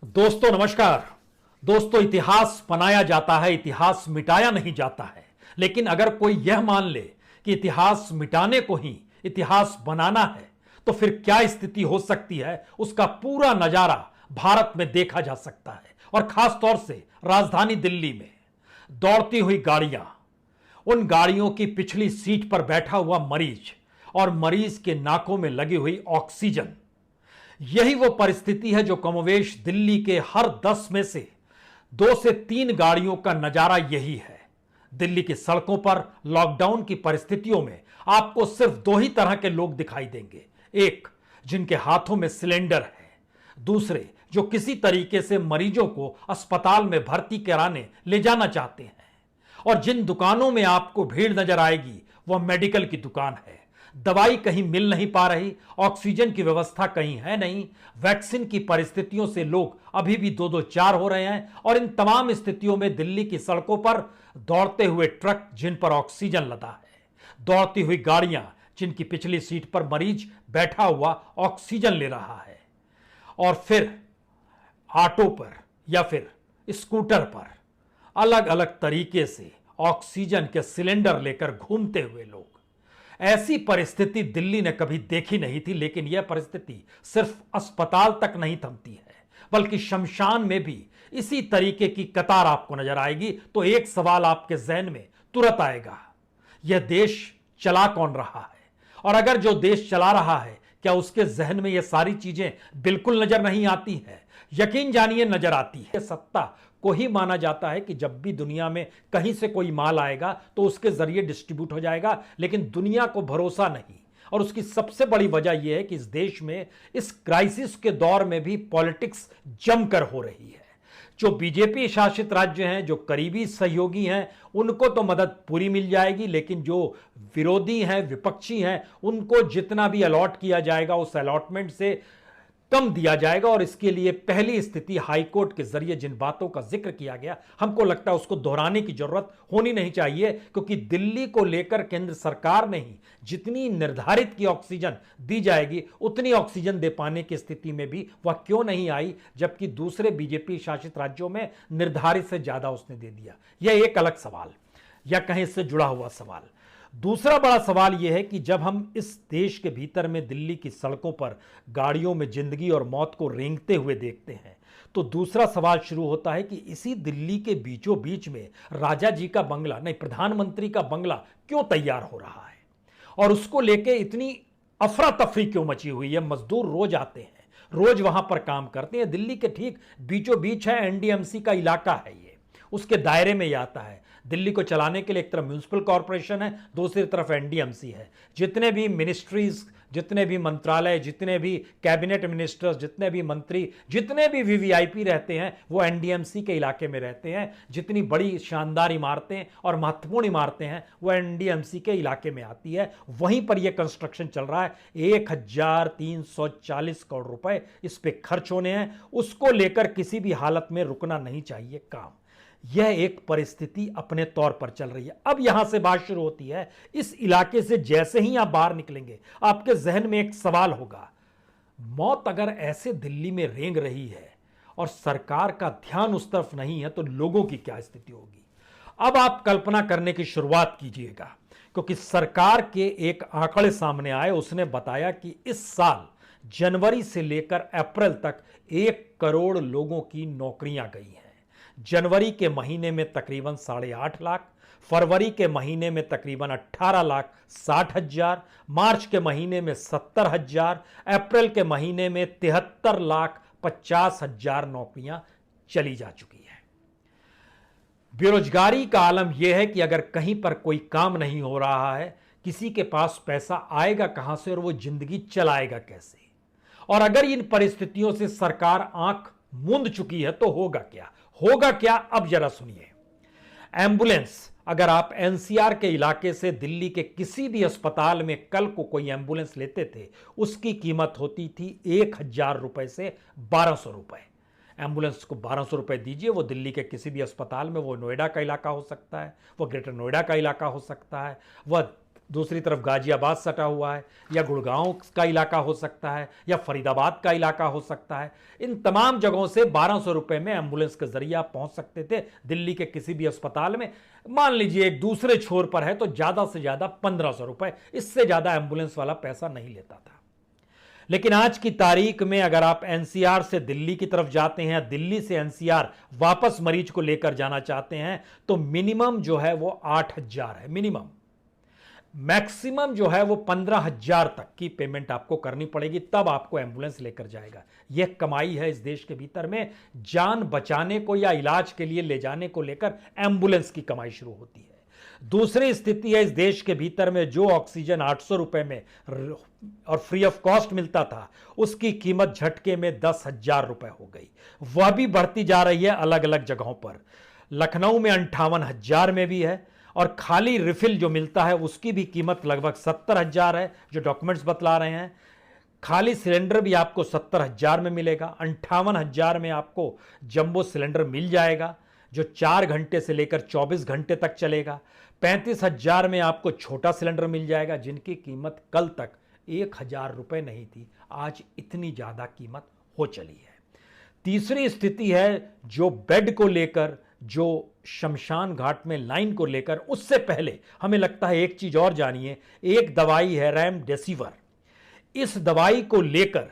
दोस्तों नमस्कार। दोस्तों, इतिहास बनाया जाता है, इतिहास मिटाया नहीं जाता है। लेकिन अगर कोई यह मान ले कि इतिहास मिटाने को ही इतिहास बनाना है तो फिर क्या स्थिति हो सकती है, उसका पूरा नजारा भारत में देखा जा सकता है। और खास तौर से राजधानी दिल्ली में दौड़ती हुई गाड़ियां, उन गाड़ियों की पिछली सीट पर बैठा हुआ मरीज और मरीज के नाकों में लगी हुई ऑक्सीजन, यही वो परिस्थिति है जो कमोवेश दिल्ली के हर 10 में से 2 से 3 गाड़ियों का नजारा यही है। दिल्ली की सड़कों पर लॉकडाउन की परिस्थितियों में आपको सिर्फ 2 ही तरह के लोग दिखाई देंगे। एक, जिनके हाथों में सिलेंडर है। दूसरे, जो किसी तरीके से मरीजों को अस्पताल में भर्ती कराने ले जाना चाहते हैं। और जिन दुकानों में आपको भीड़ नजर आएगी वह मेडिकल की दुकान है। दवाई कहीं मिल नहीं पा रही, ऑक्सीजन की व्यवस्था कहीं है नहीं, वैक्सीन की परिस्थितियों से लोग अभी भी 2-2 4 हो रहे हैं। और इन तमाम स्थितियों में दिल्ली की सड़कों पर दौड़ते हुए ट्रक जिन पर ऑक्सीजन लदा है, दौड़ती हुई गाड़ियां जिनकी पिछली सीट पर मरीज बैठा हुआ ऑक्सीजन ले रहा है, और फिर ऑटो पर या फिर स्कूटर पर अलग अलग तरीके से ऑक्सीजन के सिलेंडर लेकर घूमते हुए लोग। ऐसी परिस्थिति दिल्ली ने कभी देखी नहीं थी। लेकिन यह परिस्थिति सिर्फ अस्पताल तक नहीं थमती है, बल्कि शमशान में भी इसी तरीके की कतार आपको नजर आएगी। तो एक सवाल आपके जहन में तुरंत आएगा, यह देश चला कौन रहा है? और अगर जो देश चला रहा है, क्या उसके जहन में यह सारी चीजें बिल्कुल नजर नहीं आती है? यकीन जानिए नजर आती है। सत्ता को ही माना जाता है कि जब भी दुनिया में कहीं से कोई माल आएगा तो उसके जरिए डिस्ट्रीब्यूट हो जाएगा, लेकिन दुनिया को भरोसा नहीं। और उसकी सबसे बड़ी वजह यह है कि इस देश में इस क्राइसिस के दौर में भी पॉलिटिक्स जमकर हो रही है। जो बीजेपी शासित राज्य हैं, जो करीबी सहयोगी हैं, उनको तो मदद पूरी मिल जाएगी, लेकिन जो विरोधी हैं, विपक्षी हैं, उनको जितना भी अलॉट किया जाएगा उस अलॉटमेंट से कम दिया जाएगा। और इसके लिए पहली स्थिति हाईकोर्ट के जरिए जिन बातों का जिक्र किया गया, हमको लगता है उसको दोहराने की जरूरत होनी नहीं चाहिए, क्योंकि दिल्ली को लेकर केंद्र सरकार ने ही जितनी निर्धारित की ऑक्सीजन दी जाएगी उतनी ऑक्सीजन दे पाने की स्थिति में भी वह क्यों नहीं आई, जबकि दूसरे बीजेपी शासित राज्यों में निर्धारित से ज्यादा उसने दे दिया। यह एक अलग सवाल या कहीं इससे जुड़ा हुआ सवाल। दूसरा बड़ा सवाल यह है कि जब हम इस देश के भीतर में दिल्ली की सड़कों पर गाड़ियों में जिंदगी और मौत को रेंगते हुए देखते हैं, तो दूसरा सवाल शुरू होता है कि इसी दिल्ली के बीचों बीच में राजा जी का बंगला, नहीं प्रधानमंत्री का बंगला क्यों तैयार हो रहा है, और उसको लेके इतनी अफरा तफरी क्यों मची हुई है। मजदूर रोज आते हैं, रोज वहां पर काम करते हैं। दिल्ली के ठीक बीचों बीच है, एनडीएमसी का इलाका है, ये उसके दायरे में ही आता है। दिल्ली को चलाने के लिए एक तरफ म्यूनिसिपल कॉरपोरेशन है, दूसरी तरफ एनडीएमसी है। जितने भी मिनिस्ट्रीज, जितने भी मंत्रालय, जितने भी कैबिनेट मिनिस्टर्स, जितने भी मंत्री, जितने भी वीवीआईपी रहते हैं वो एनडीएमसी के इलाके में रहते हैं। जितनी बड़ी शानदार इमारतें और महत्वपूर्ण इमारतें हैं वो एनडीएमसी के इलाके में आती है। वहीं पर यह कंस्ट्रक्शन चल रहा है। 1340 करोड़ रुपए इस पर खर्च होने हैं। उसको लेकर किसी भी हालत में रुकना नहीं चाहिए काम। यह एक परिस्थिति अपने तौर पर चल रही है। अब यहां से बात शुरू होती है, इस इलाके से जैसे ही आप बाहर निकलेंगे आपके जहन में एक सवाल होगा, मौत अगर ऐसे दिल्ली में रेंग रही है और सरकार का ध्यान उस तरफ नहीं है तो लोगों की क्या स्थिति होगी। अब आप कल्पना करने की शुरुआत कीजिएगा, क्योंकि सरकार के एक आंकड़े सामने आए। उसने बताया कि इस साल जनवरी से लेकर अप्रैल तक 1 करोड़ लोगों की नौकरियां गई हैं। जनवरी के महीने में तकरीबन 8.5 लाख, फरवरी के महीने में तकरीबन 18,60,000, मार्च के महीने में 70,000, अप्रैल के महीने में 73,50,000 नौकरियां चली जा चुकी है। बेरोजगारी का आलम यह है कि अगर कहीं पर कोई काम नहीं हो रहा है, किसी के पास पैसा आएगा कहां से और वो जिंदगी चलाएगा कैसे? और अगर इन परिस्थितियों से सरकार आंख मूंद चुकी है तो होगा क्या? होगा क्या, अब जरा सुनिए। एम्बुलेंस, अगर आप एनसीआर के इलाके से दिल्ली के किसी भी अस्पताल में कल को कोई एम्बुलेंस लेते थे, उसकी कीमत होती थी 1,000 रुपए से 1,200 रुपए। एम्बुलेंस को 1,200 रुपए दीजिए, वो दिल्ली के किसी भी अस्पताल में, वो नोएडा का इलाका हो सकता है, वो ग्रेटर नोएडा का इलाका हो सकता है, वह दूसरी तरफ गाजियाबाद सटा हुआ है, या गुड़गांव का इलाका हो सकता है, या फरीदाबाद का इलाका हो सकता है। इन तमाम जगहों से 1200 रुपए में एम्बुलेंस के जरिए आप पहुंच सकते थे दिल्ली के किसी भी अस्पताल में। मान लीजिए एक दूसरे छोर पर है तो ज्यादा से ज्यादा 1500 रुपए, इससे ज्यादा एम्बुलेंस वाला पैसा नहीं लेता था। लेकिन आज की तारीख में अगर आप एनसीआर से दिल्ली की तरफ जाते हैं, दिल्ली से एनसीआर वापस मरीज को लेकर जाना चाहते हैं, तो मिनिमम जो है वो 8000 है मिनिमम। मैक्सिमम जो है वो 15,000 तक की पेमेंट आपको करनी पड़ेगी, तब आपको एम्बुलेंस लेकर जाएगा। यह कमाई है इस देश के भीतर में। जान बचाने को या इलाज के लिए ले जाने को लेकर एम्बुलेंस की कमाई शुरू होती है। दूसरी स्थिति है इस देश के भीतर में जो ऑक्सीजन 800 रुपए में और फ्री ऑफ कॉस्ट मिलता था, उसकी कीमत झटके में 10,000 रुपए हो गई। वह भी बढ़ती जा रही है अलग अलग जगहों पर। लखनऊ में 58,000 में भी है, और खाली रिफिल जो मिलता है उसकी भी कीमत लगभग 70,000 है, जो डॉक्यूमेंट्स बतला रहे हैं। खाली सिलेंडर भी आपको 70,000 में मिलेगा। 58,000 में आपको जंबो सिलेंडर मिल जाएगा जो 4 घंटे से लेकर 24 घंटे तक चलेगा। 35,000 में आपको छोटा सिलेंडर मिल जाएगा जिनकी कीमत कल तक 1,000 रुपए नहीं थी, आज इतनी ज्यादा कीमत हो चली है। तीसरी स्थिति है जो बेड को लेकर, जो शमशान घाट में लाइन को लेकर। उससे पहले हमें लगता है एक चीज और जानिए, एक दवाई है रेमडेसिविर। इस दवाई को लेकर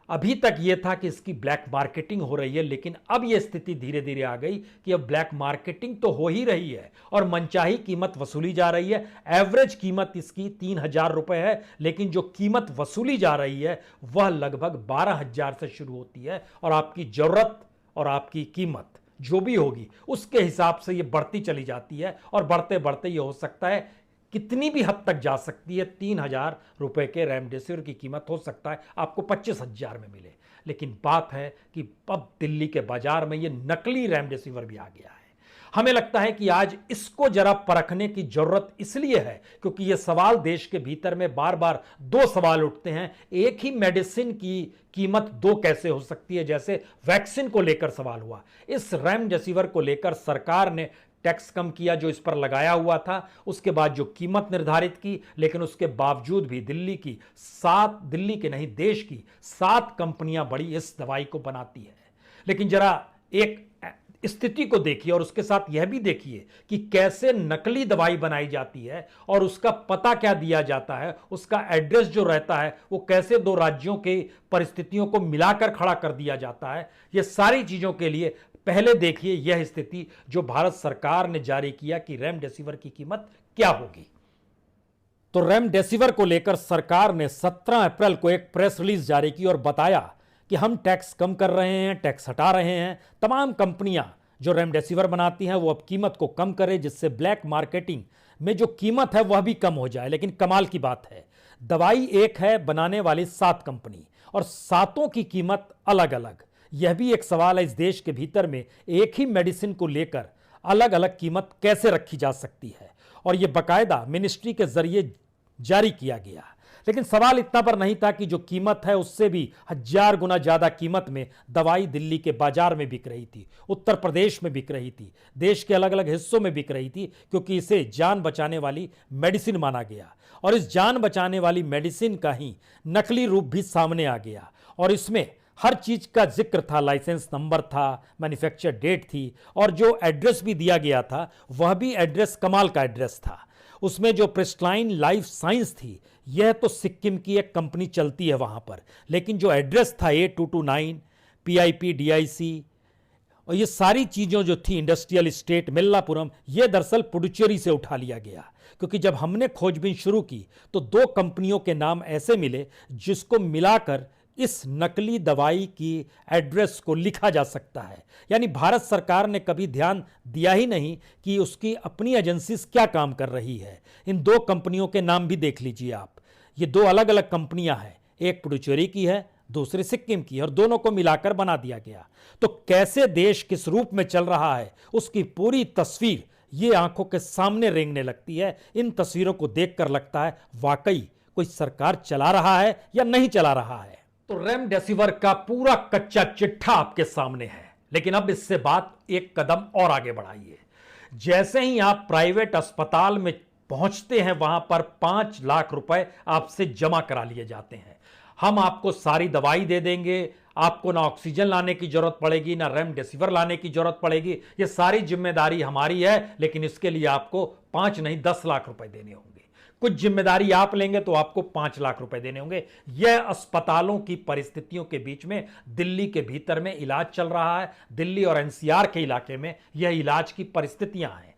अभी तक यह था कि इसकी ब्लैक मार्केटिंग हो रही है, लेकिन अब यह स्थिति धीरे धीरे आ गई कि अब ब्लैक मार्केटिंग तो हो ही रही है और मनचाही कीमत वसूली जा रही है। एवरेज कीमत इसकी 3,000 रुपए है, लेकिन जो कीमत वसूली जा रही है वह लगभग 12,000 से शुरू होती है, और आपकी जरूरत और आपकी कीमत जो भी होगी उसके हिसाब से ये बढ़ती चली जाती है, और बढ़ते बढ़ते ये हो सकता है कितनी भी हद तक जा सकती है। 3,000 रुपए के रेमडेसिविर की कीमत हो सकता है आपको 25,000 में मिले। लेकिन बात है कि अब दिल्ली के बाजार में ये नकली रेमडेसिविर भी आ गया है। हमें लगता है कि आज इसको जरा परखने की जरूरत इसलिए है क्योंकि ये सवाल देश के भीतर में बार बार 2 सवाल उठते हैं। एक ही मेडिसिन की कीमत 2 कैसे हो सकती है, जैसे वैक्सीन को लेकर सवाल हुआ। इस रेमडेसिविर को लेकर सरकार ने टैक्स कम किया जो इस पर लगाया हुआ था, उसके बाद जो कीमत निर्धारित की, लेकिन उसके बावजूद भी दिल्ली के नहीं देश की 7 कंपनियां बड़ी इस दवाई को बनाती है। लेकिन जरा एक स्थिति को देखिए और उसके साथ यह भी देखिए कि कैसे नकली दवाई बनाई जाती है और उसका पता क्या दिया जाता है, उसका एड्रेस जो रहता है वो कैसे 2 राज्यों के परिस्थितियों को मिलाकर खड़ा कर दिया जाता है। ये सारी चीजों के लिए पहले देखिए यह स्थिति जो भारत सरकार ने जारी किया कि रेमडेसिविर की कीमत क्या होगी। तो रेमडेसिविर को लेकर सरकार ने 17 अप्रैल को एक प्रेस रिलीज जारी की और बताया कि हम टैक्स कम कर रहे हैं, टैक्स हटा रहे हैं। तमाम कंपनियां जो रेमडेसिविर बनाती हैं वो अब कीमत को कम करें, जिससे ब्लैक मार्केटिंग में जो कीमत है वह भी कम हो जाए। लेकिन कमाल की बात है, दवाई एक है, बनाने वाली 7 कंपनी, और 7 की कीमत अलग अलग। यह भी एक सवाल है इस देश के भीतर में एक ही मेडिसिन को लेकर अलग अलग कीमत कैसे रखी जा सकती है, और यह बाकायदा मिनिस्ट्री के जरिए जारी किया गया। लेकिन सवाल इतना पर नहीं था कि जो कीमत है उससे भी 1000 गुना ज्यादा कीमत में दवाई दिल्ली के बाजार में बिक रही थी, उत्तर प्रदेश में बिक रही थी, देश के अलग अलग हिस्सों में बिक रही थी, क्योंकि इसे जान बचाने वाली मेडिसिन माना गया। और इस जान बचाने वाली मेडिसिन का ही नकली रूप भी सामने आ गया, और इसमें हर चीज का जिक्र था, लाइसेंस नंबर था, मैन्युफैक्चर डेट थी, और जो एड्रेस भी दिया गया था वह भी एड्रेस कमाल का एड्रेस था। उसमें जो प्रिस्टाइन लाइफ साइंस थी, यह तो सिक्किम की एक कंपनी चलती है वहां पर, लेकिन जो एड्रेस था A229 PIP DIC और ये सारी चीज़ों जो थी, इंडस्ट्रियल स्टेट मिल्लापुरम, ये दरअसल पुडुचेरी से उठा लिया गया। क्योंकि जब हमने खोजबीन शुरू की तो 2 कंपनियों के नाम ऐसे मिले जिसको मिलाकर इस नकली दवाई की एड्रेस को लिखा जा सकता है। यानी भारत सरकार ने कभी ध्यान दिया ही नहीं कि उसकी अपनी एजेंसी क्या काम कर रही है। इन 2 कंपनियों के नाम भी देख लीजिए आप, ये 2 अलग अलग कंपनियां हैं, एक पुडुचेरी की है, दूसरी सिक्किम की, और दोनों को मिलाकर बना दिया गया। तो कैसे देश किस रूप में चल रहा है उसकी पूरी तस्वीर ये आंखों के सामने रेंगने लगती है। इन तस्वीरों को देखकर लगता है वाकई कोई सरकार चला रहा है या नहीं चला रहा है। तो रेमडेसिविर का पूरा कच्चा चिट्ठा आपके सामने है, लेकिन अब इससे बात एक कदम और आगे बढ़ाइए। जैसे ही आप प्राइवेट अस्पताल में पहुंचते हैं वहां पर 5 लाख रुपए आपसे जमा करा लिए जाते हैं। हम आपको सारी दवाई दे देंगे, आपको ना ऑक्सीजन लाने की जरूरत पड़ेगी, ना रेमडेसिविर लाने की जरूरत पड़ेगी, ये सारी जिम्मेदारी हमारी है, लेकिन इसके लिए आपको 5 नहीं 10 लाख रुपए देने होंगे। कुछ जिम्मेदारी आप लेंगे तो आपको 5 लाख रुपए देने होंगे। यह अस्पतालों की परिस्थितियों के बीच में दिल्ली के भीतर में इलाज चल रहा है। दिल्ली और एनसीआर के इलाके में यह इलाज की परिस्थितियां हैं।